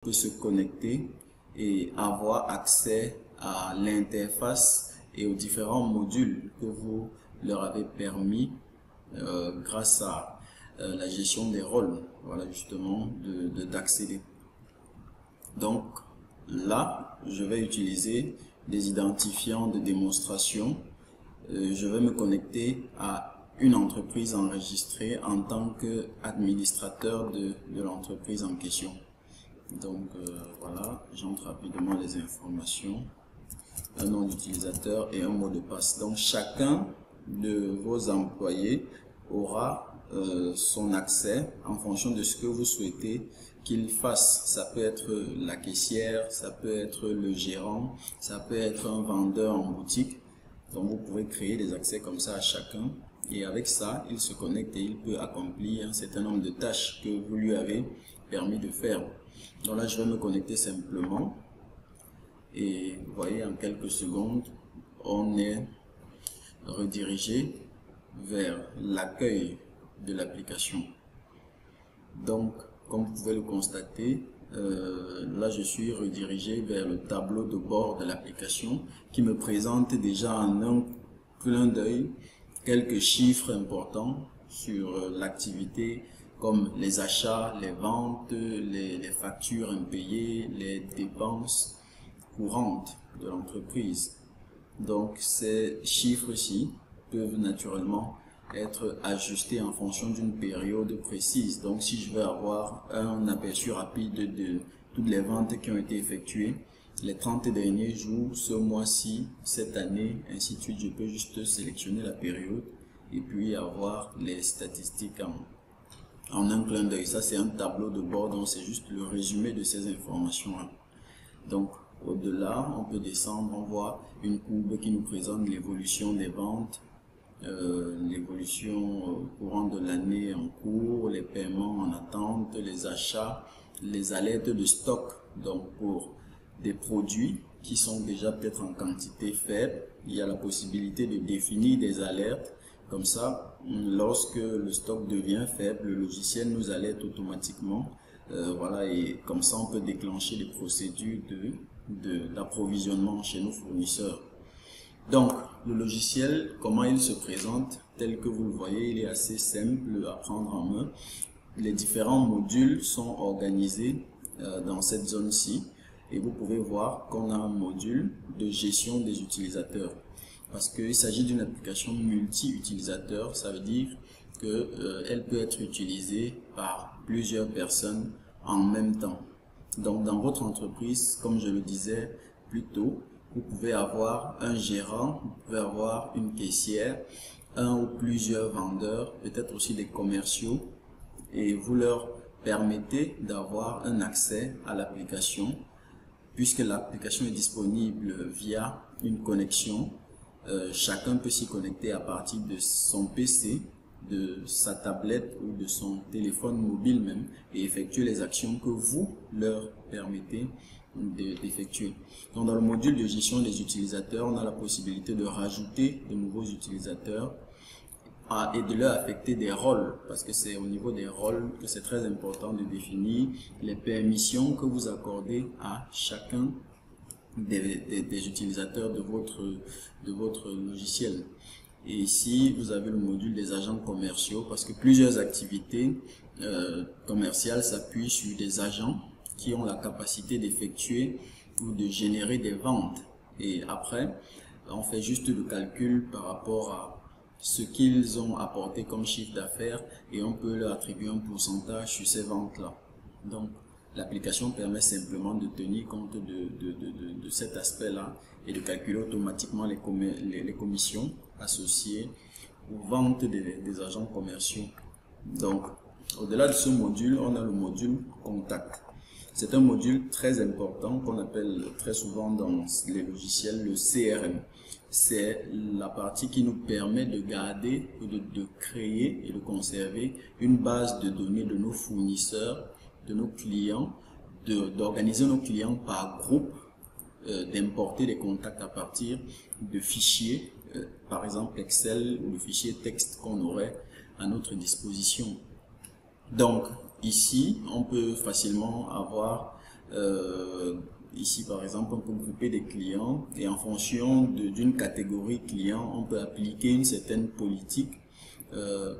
peut se connecter et avoir accès à l'interface et aux différents modules que vous leur avez permis grâce à la gestion des rôles, voilà justement d'accéder. Donc là, je vais utiliser des identifiants de démonstration. Je vais me connecter à une entreprise enregistrée en tant qu'administrateur de l'entreprise en question. Donc voilà, j'entre rapidement les informations, un nom d'utilisateur et un mot de passe. Donc chacun de vos employés aura son accès en fonction de ce que vous souhaitez qu'il fasse. Ça peut être la caissière, ça peut être le gérant, ça peut être un vendeur en boutique. Donc vous pouvez créer des accès comme ça à chacun. Et avec ça, il se connecte et il peut accomplir un certain nombre de tâches que vous lui avez permis de faire. Donc là, je vais me connecter simplement. Et vous voyez, en quelques secondes, on est redirigé vers l'accueil de l'application. Donc, comme vous pouvez le constater, là, je suis redirigé vers le tableau de bord de l'application qui me présente déjà en un clin d'œil quelques chiffres importants sur l'activité, comme les achats, les ventes, les factures impayées, les dépenses courantes de l'entreprise. Donc ces chiffres-ci peuvent naturellement être ajustés en fonction d'une période précise. Donc si je veux avoir un aperçu rapide de toutes les ventes qui ont été effectuées, les 30 derniers jours, ce mois-ci, cette année, ainsi de suite, je peux juste sélectionner la période et puis avoir les statistiques en un clin d'œil. Ça, c'est un tableau de bord, donc c'est juste le résumé de ces informations-là. Donc, au-delà, on peut descendre, on voit une courbe qui nous présente l'évolution des ventes, l'évolution au courant de l'année en cours, les paiements en attente, les achats, les alertes de stock. Donc, pour des produits qui sont déjà peut-être en quantité faible, il y a la possibilité de définir des alertes. Comme ça, lorsque le stock devient faible, le logiciel nous alerte automatiquement. Voilà, et comme ça, on peut déclencher les procédures d'approvisionnement chez nos fournisseurs. Donc, le logiciel, comment il se présente, tel que vous le voyez, il est assez simple à prendre en main. Les différents modules sont organisés dans cette zone-ci. Et vous pouvez voir qu'on a un module de gestion des utilisateurs. Parce qu'il s'agit d'une application multi-utilisateur, ça veut dire qu'elle peut être utilisée par plusieurs personnes en même temps. Donc dans votre entreprise, comme je le disais plus tôt, vous pouvez avoir un gérant, vous pouvez avoir une caissière, un ou plusieurs vendeurs, peut-être aussi des commerciaux, et vous leur permettez d'avoir un accès à l'application, puisque l'application est disponible via une connexion. Chacun peut s'y connecter à partir de son PC, de sa tablette ou de son téléphone mobile même, et effectuer les actions que vous leur permettez d'effectuer. Donc dans le module de gestion des utilisateurs, on a la possibilité de rajouter de nouveaux utilisateurs et de leur affecter des rôles, parce que c'est au niveau des rôles que c'est très important de définir les permissions que vous accordez à chacun des utilisateurs de votre logiciel. Et ici, vous avez le module des agents commerciaux, parce que plusieurs activités commerciales s'appuient sur des agents qui ont la capacité d'effectuer ou de générer des ventes. Et après, on fait juste le calcul par rapport à ce qu'ils ont apporté comme chiffre d'affaires et on peut leur attribuer un pourcentage sur ces ventes-là. Donc, l'application permet simplement de tenir compte de cet aspect-là et de calculer automatiquement les commissions associées aux ventes des agents commerciaux. Donc, au-delà de ce module, on a le module contact. C'est un module très important qu'on appelle très souvent dans les logiciels le CRM. C'est la partie qui nous permet de garder, de créer et de conserver une base de données de nos fournisseurs, de nos clients, d'organiser nos clients par groupe, d'importer les contacts à partir de fichiers, par exemple Excel ou de fichiers texte qu'on aurait à notre disposition. Donc ici, on peut facilement avoir Ici, par exemple, on peut grouper des clients et en fonction d'une catégorie client, on peut appliquer une certaine politique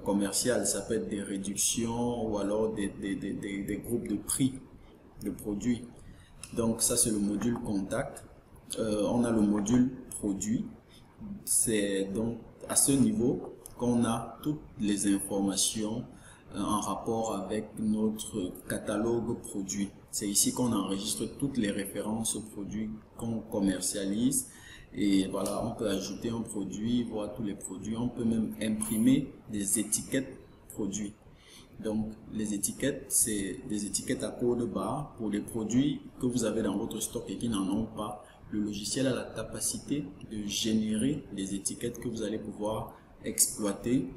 commerciale. Ça peut être des réductions ou alors des groupes de prix de produits. Donc ça, c'est le module contact. On a le module produit. C'est donc à ce niveau qu'on a toutes les informations en rapport avec notre catalogue produit. C'est ici qu'on enregistre toutes les références aux produits qu'on commercialise. Et voilà, on peut ajouter un produit, voir tous les produits. On peut même imprimer des étiquettes produits. Donc, les étiquettes, c'est des étiquettes à code barre pour les produits que vous avez dans votre stock et qui n'en ont pas. Le logiciel a la capacité de générer des étiquettes que vous allez pouvoir exploiter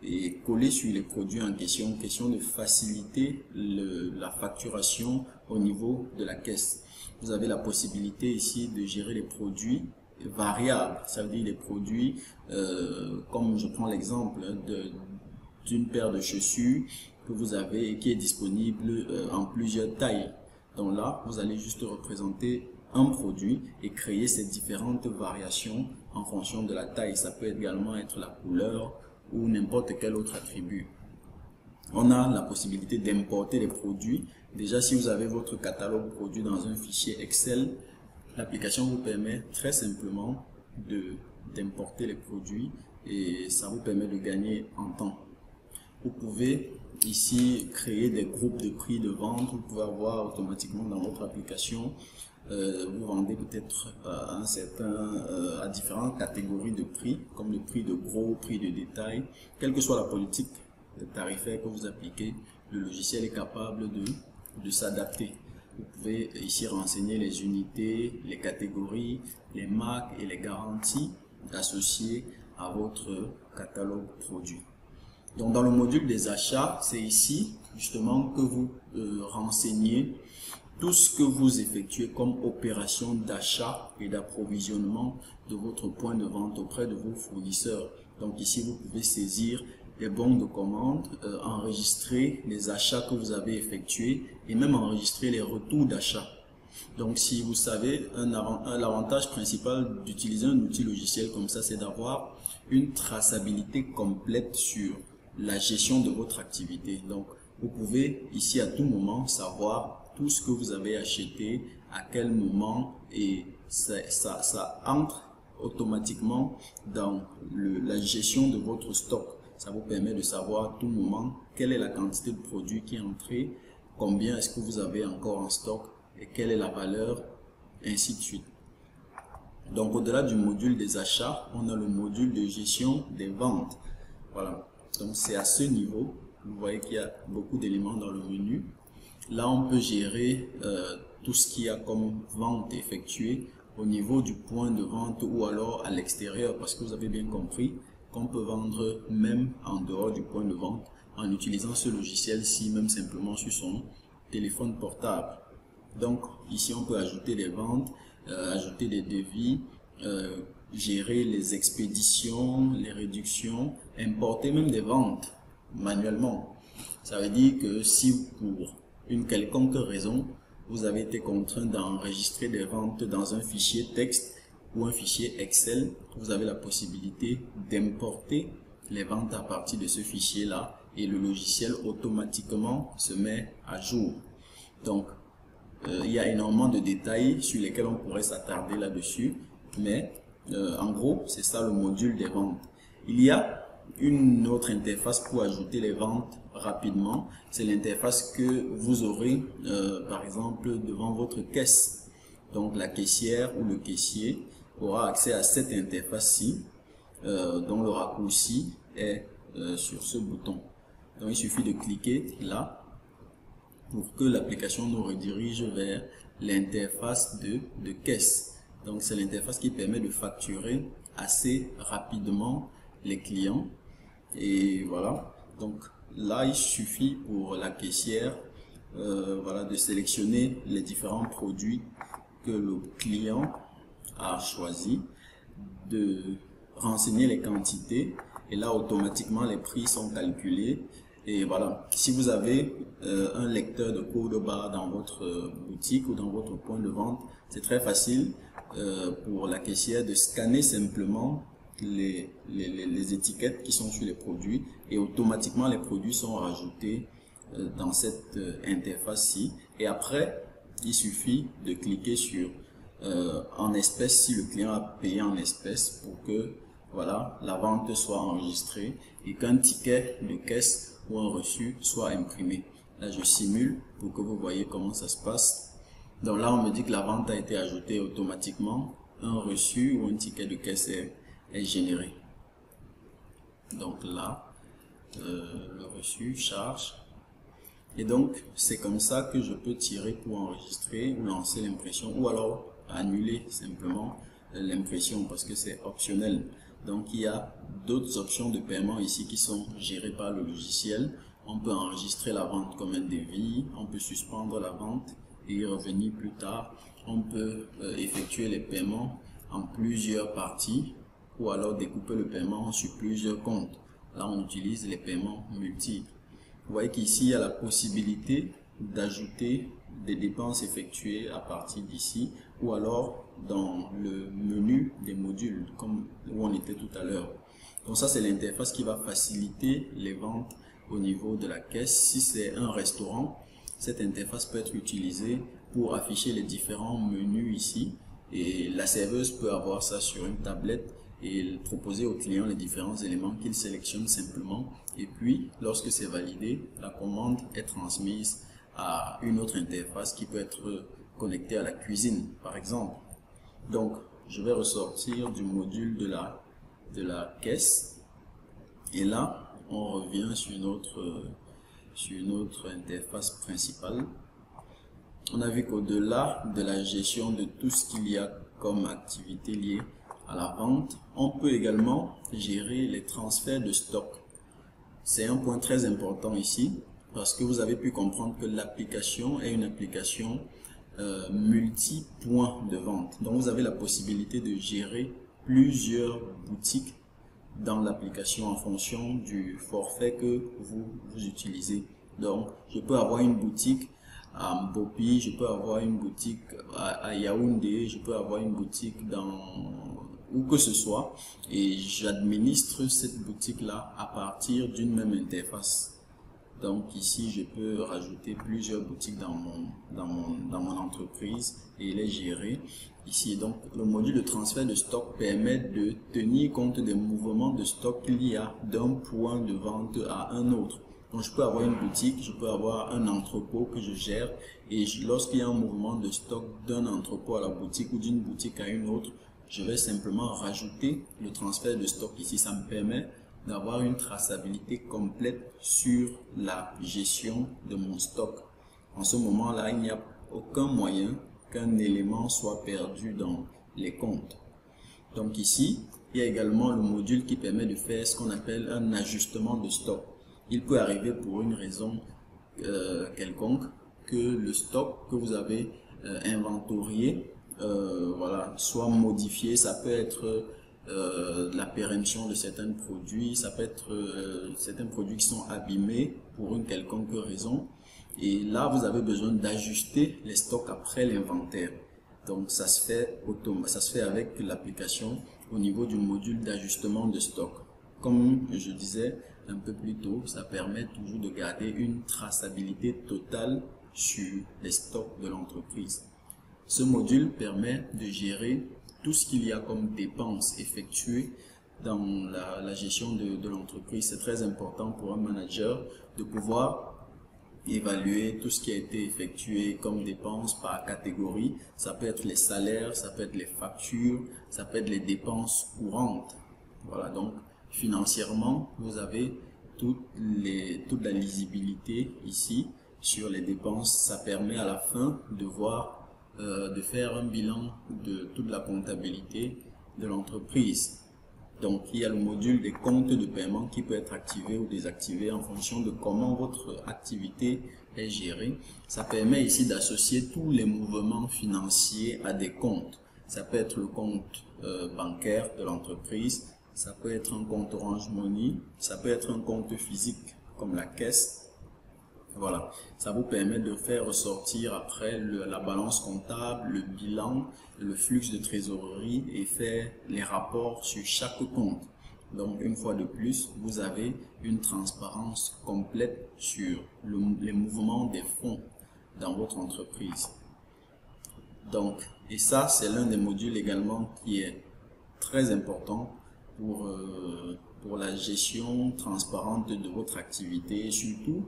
et coller sur les produits en question. Question de faciliter la facturation au niveau de la caisse. Vous avez la possibilité ici de gérer les produits variables. Ça veut dire les produits, comme je prends l'exemple d'une paire de chaussures que vous avez et qui est disponible en plusieurs tailles. Donc là, vous allez juste représenter un produit et créer ces différentes variations en fonction de la taille. Ça peut également être la couleur ou n'importe quel autre attribut. On a la possibilité d'importer les produits. Déjà, si vous avez votre catalogue produit dans un fichier Excel, l'application vous permet très simplement d'importer les produits et ça vous permet de gagner en temps. Vous pouvez ici créer des groupes de prix de vente. Vous pouvez avoir automatiquement dans votre application, vous vendez peut-être à différentes catégories de prix, comme le prix de gros, prix de détail. Quelle que soit la politique tarifaire que vous appliquez, le logiciel est capable de s'adapter. Vous pouvez ici renseigner les unités, les catégories, les marques et les garanties associées à votre catalogue produit. Donc dans le module des achats, c'est ici justement que vous renseignez tout ce que vous effectuez comme opération d'achat et d'approvisionnement de votre point de vente auprès de vos fournisseurs. Donc ici, vous pouvez saisir les bons de commande, enregistrer les achats que vous avez effectués et même enregistrer les retours d'achat. Donc si vous savez, l'avantage principal d'utiliser un outil logiciel comme ça, c'est d'avoir une traçabilité complète sur la gestion de votre activité. Donc vous pouvez ici à tout moment savoir tout ce que vous avez acheté, à quel moment, et ça entre automatiquement dans la gestion de votre stock. Ça vous permet de savoir à tout moment quelle est la quantité de produits qui est entrée, combien est-ce que vous avez encore en stock et quelle est la valeur, ainsi de suite. Donc au-delà du module des achats, on a le module de gestion des ventes. Voilà, donc c'est à ce niveau, vous voyez qu'il y a beaucoup d'éléments dans le menu. Là, on peut gérer tout ce qu'il y a comme vente effectuée au niveau du point de vente ou alors à l'extérieur, parce que vous avez bien compris qu'on peut vendre même en dehors du point de vente en utilisant ce logiciel-ci, même simplement sur son téléphone portable. Donc ici, on peut ajouter des ventes, ajouter des devis, gérer les expéditions, les réductions, importer même des ventes manuellement. Ça veut dire que si pour une quelconque raison, vous avez été contraint d'enregistrer des ventes dans un fichier texte ou un fichier Excel, vous avez la possibilité d'importer les ventes à partir de ce fichier-là et le logiciel automatiquement se met à jour. Donc, il y a énormément de détails sur lesquels on pourrait s'attarder là-dessus, mais en gros, c'est ça le module des ventes. Il y a une autre interface pour ajouter les ventes rapidement, c'est l'interface que vous aurez par exemple devant votre caisse. Donc la caissière ou le caissier aura accès à cette interface-ci dont le raccourci est sur ce bouton. Donc il suffit de cliquer là pour que l'application nous redirige vers l'interface de caisse. Donc c'est l'interface qui permet de facturer assez rapidement les clients. Et voilà, donc là il suffit pour la caissière voilà, de sélectionner les différents produits que le client a choisi, de renseigner les quantités et là automatiquement les prix sont calculés Et voilà, si vous avez un lecteur de code barre dans votre boutique ou dans votre point de vente, c'est très facile pour la caissière de scanner simplement les étiquettes qui sont sur les produits et automatiquement les produits sont rajoutés dans cette interface-ci. Et après, il suffit de cliquer sur en espèces si le client a payé en espèces pour que voilà, la vente soit enregistrée et qu'un ticket de caisse ou un reçu soit imprimé. Là, je simule pour que vous voyez comment ça se passe. Donc là, on me dit que la vente a été ajoutée automatiquement. Un reçu ou un ticket de caisse est généré. Donc là, le reçu charge. Et donc, c'est comme ça que je peux tirer pour enregistrer ou lancer l'impression ou alors annuler simplement l'impression parce que c'est optionnel. Donc, il y a d'autres options de paiement ici qui sont gérées par le logiciel. On peut enregistrer la vente comme un devis, on peut suspendre la vente et y revenir plus tard. On peut effectuer les paiements en plusieurs parties ou alors découper le paiement sur plusieurs comptes. Là, on utilise les paiements multiples. Vous voyez qu'ici, il y a la possibilité d'ajouter des dépenses effectuées à partir d'ici ou alors dans le menu des modules comme où on était tout à l'heure. Donc ça, c'est l'interface qui va faciliter les ventes au niveau de la caisse. Si c'est un restaurant, cette interface peut être utilisée pour afficher les différents menus ici et la serveuse peut avoir ça sur une tablette et proposer au client les différents éléments qu'il sélectionne simplement. Et puis, lorsque c'est validé, la commande est transmise à une autre interface qui peut être connectée à la cuisine, par exemple. Donc, je vais ressortir du module de la caisse. Et là, on revient sur notre interface principale. On a vu qu'au-delà de la gestion de tout ce qu'il y a comme activité liée à la vente, on peut également gérer les transferts de stock. C'est un point très important ici parce que vous avez pu comprendre que l'application est une application multi-points de vente. Donc vous avez la possibilité de gérer plusieurs boutiques dans l'application en fonction du forfait que vous utilisez. Donc je peux avoir une boutique à Mbopi, je peux avoir une boutique à Yaoundé, je peux avoir une boutique dans où que ce soit et j'administre cette boutique là à partir d'une même interface. Donc ici je peux rajouter plusieurs boutiques dans mon entreprise et les gérer ici. Donc le module de transfert de stock permet de tenir compte des mouvements de stock qu'il y a d'un point de vente à un autre. Donc je peux avoir une boutique, je peux avoir un entrepôt que je gère et lorsqu'il y a un mouvement de stock d'un entrepôt à la boutique ou d'une boutique à une autre, je vais simplement rajouter le transfert de stock ici. Ça me permet d'avoir une traçabilité complète sur la gestion de mon stock. En ce moment-là, il n'y a aucun moyen qu'un élément soit perdu dans les comptes. Donc ici, il y a également le module qui permet de faire ce qu'on appelle un ajustement de stock. Il peut arriver pour une raison quelconque que le stock que vous avez inventorié voilà, soit modifié. Ça peut être la péremption de certains produits, ça peut être certains produits qui sont abîmés pour une quelconque raison. Et là, vous avez besoin d'ajuster les stocks après l'inventaire. Donc, ça se fait avec l'application au niveau du module d'ajustement de stock. Comme je disais un peu plus tôt, ça permet toujours de garder une traçabilité totale sur les stocks de l'entreprise. Ce module permet de gérer tout ce qu'il y a comme dépenses effectuées dans la gestion de l'entreprise. C'est très important pour un manager de pouvoir évaluer tout ce qui a été effectué comme dépenses par catégorie. Ça peut être les salaires, ça peut être les factures, ça peut être les dépenses courantes. Voilà, donc financièrement, vous avez toute la lisibilité ici sur les dépenses. Ça permet à la fin de voir de faire un bilan de toute la comptabilité de l'entreprise. Donc, il y a le module des comptes de paiement qui peut être activé ou désactivé en fonction de comment votre activité est gérée. Ça permet ici d'associer tous les mouvements financiers à des comptes. Ça peut être le compte bancaire de l'entreprise, ça peut être un compte Orange Money, ça peut être un compte physique comme la caisse. Voilà, ça vous permet de faire ressortir après la balance comptable, le bilan, le flux de trésorerie et faire les rapports sur chaque compte. Donc, une fois de plus, vous avez une transparence complète sur les mouvements des fonds dans votre entreprise. Donc, et ça, c'est l'un des modules également qui est très important pour la gestion transparente de votre activité et surtout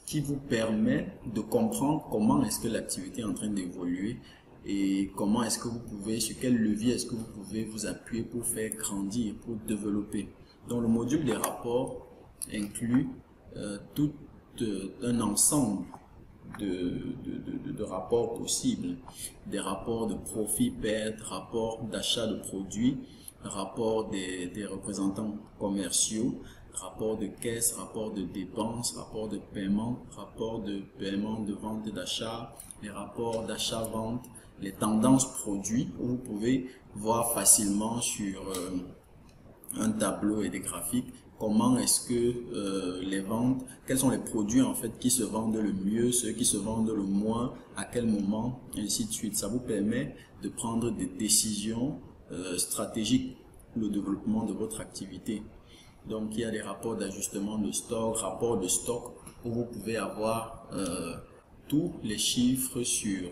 qui vous permet de comprendre comment est-ce que l'activité est en train d'évoluer et comment est-ce que vous pouvez, sur quel levier est-ce que vous pouvez vous appuyer pour faire grandir, pour développer. Donc le module des rapports inclut tout un ensemble de rapports possibles, des rapports de profit-perte, rapports d'achat de produits, rapports des représentants commerciaux, rapport de caisse, rapport de dépenses, rapport de paiement de vente et d'achat, les rapports d'achat-vente, les tendances produits, où vous pouvez voir facilement sur un tableau et des graphiques comment est-ce que les ventes, quels sont les produits en fait qui se vendent le mieux, ceux qui se vendent le moins, à quel moment, et ainsi de suite. Ça vous permet de prendre des décisions stratégiques pour le développement de votre activité. Donc, il y a des rapports d'ajustement de stock, rapports de stock, où vous pouvez avoir tous les chiffres sur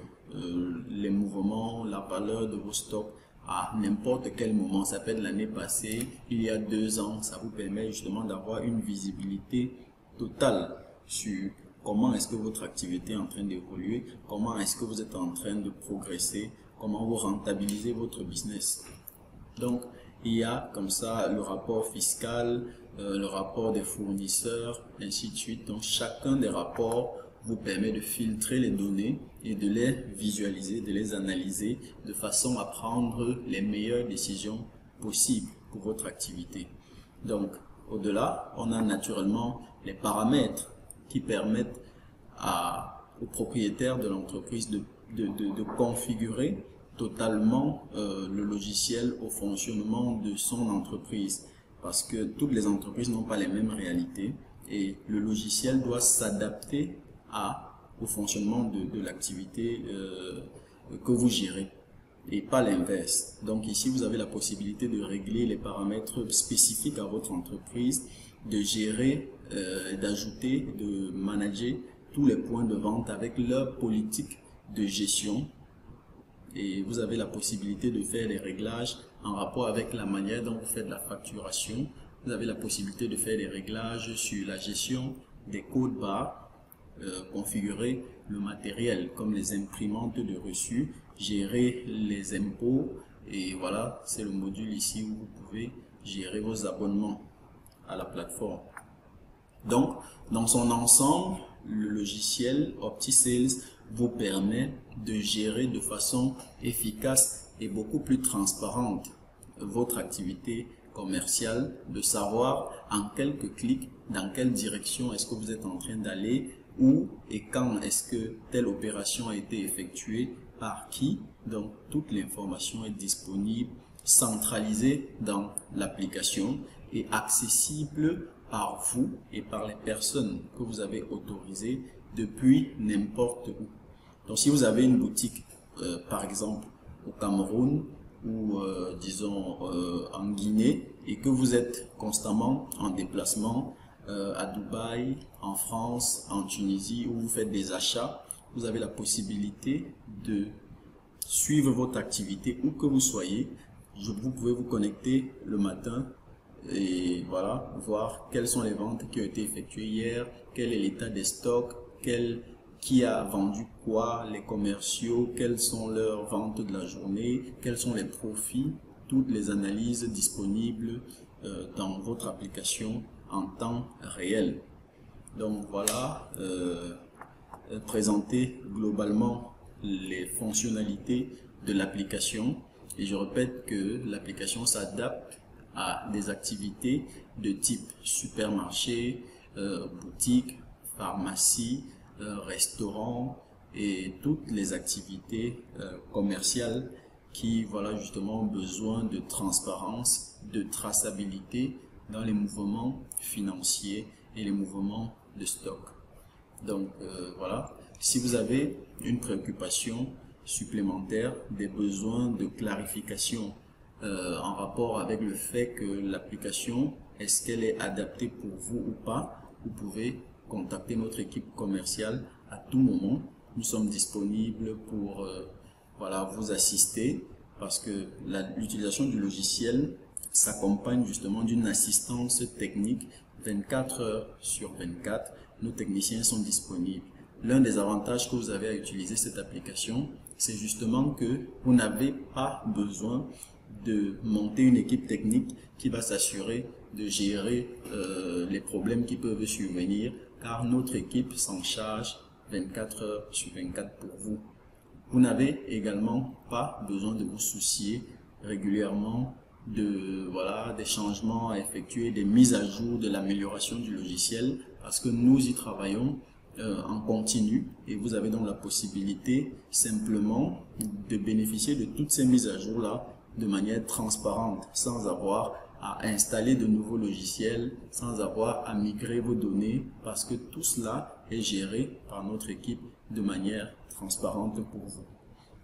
les mouvements, la valeur de vos stocks à n'importe quel moment. Ça peut être l'année passée, il y a 2 ans. Ça vous permet justement d'avoir une visibilité totale sur comment est-ce que votre activité est en train d'évoluer, comment est-ce que vous êtes en train de progresser, comment vous rentabilisez votre business. Donc, il y a comme ça le rapport fiscal, le rapport des fournisseurs, ainsi de suite. Donc, chacun des rapports vous permet de filtrer les données et de les visualiser, de les analyser de façon à prendre les meilleures décisions possibles pour votre activité. Donc, au-delà, on a naturellement les paramètres qui permettent aux propriétaires de l'entreprise de configurer totalement le logiciel au fonctionnement de son entreprise, parce que toutes les entreprises n'ont pas les mêmes réalités et le logiciel doit s'adapter au fonctionnement de l'activité que vous gérez et pas l'inverse. Donc ici, vous avez la possibilité de régler les paramètres spécifiques à votre entreprise, de gérer, d'ajouter, de manager tous les points de vente avec leur politique de gestion. Et vous avez la possibilité de faire des réglages en rapport avec la manière dont vous faites la facturation. Vous avez la possibilité de faire des réglages sur la gestion des codes barres, configurer le matériel comme les imprimantes de reçus, gérer les impôts. Et voilà, c'est le module ici où vous pouvez gérer vos abonnements à la plateforme. Donc, dans son ensemble, le logiciel OptiSales vous permet de gérer de façon efficace et beaucoup plus transparente votre activité commerciale, de savoir en quelques clics dans quelle direction est-ce que vous êtes en train d'aller, où et quand est-ce que telle opération a été effectuée, par qui. Donc, toute l'information est disponible, centralisée dans l'application et accessible par vous et par les personnes que vous avez autorisées depuis n'importe où. Donc, si vous avez une boutique, par exemple, au Cameroun ou, disons, en Guinée, et que vous êtes constamment en déplacement à Dubaï, en France, en Tunisie, où vous faites des achats, vous avez la possibilité de suivre votre activité où que vous soyez. Vous pouvez vous connecter le matin et voilà, voir quelles sont les ventes qui ont été effectuées hier, quel est l'état des stocks, qui a vendu quoi, les commerciaux, quelles sont leurs ventes de la journée, quels sont les profits, toutes les analyses disponibles dans votre application en temps réel. Donc voilà, présenter globalement les fonctionnalités de l'application. Et je répète que l'application s'adapte à des activités de type supermarché, boutique, pharmacie, restaurant et toutes les activités commerciales qui voilà justement ont besoin de transparence, de traçabilité dans les mouvements financiers et les mouvements de stock. Donc voilà, si vous avez une préoccupation supplémentaire, des besoins de clarification en rapport avec le fait que l'application, est-ce qu'elle est adaptée pour vous ou pas, vous pouvez contacter notre équipe commerciale à tout moment. Nous sommes disponibles pour voilà, vous assister, parce que l'utilisation du logiciel s'accompagne justement d'une assistance technique 24 heures sur 24. Nos techniciens sont disponibles. L'un des avantages que vous avez à utiliser cette application, c'est justement que vous n'avez pas besoin de monter une équipe technique qui va s'assurer de gérer les problèmes qui peuvent survenir, car notre équipe s'en charge 24 heures sur 24 pour vous. Vous n'avez également pas besoin de vous soucier régulièrement des changements à effectuer, des mises à jour, de l'amélioration du logiciel, parce que nous y travaillons en continu, et vous avez donc la possibilité simplement de bénéficier de toutes ces mises à jour là de manière transparente, sans avoir à installer de nouveaux logiciels, sans avoir à migrer vos données, parce que tout cela est géré par notre équipe de manière transparente pour vous.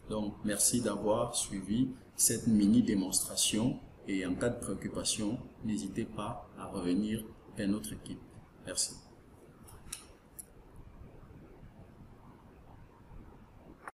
Donc merci d'avoir suivi cette mini démonstration, et en cas de préoccupation, n'hésitez pas à revenir vers notre équipe. Merci.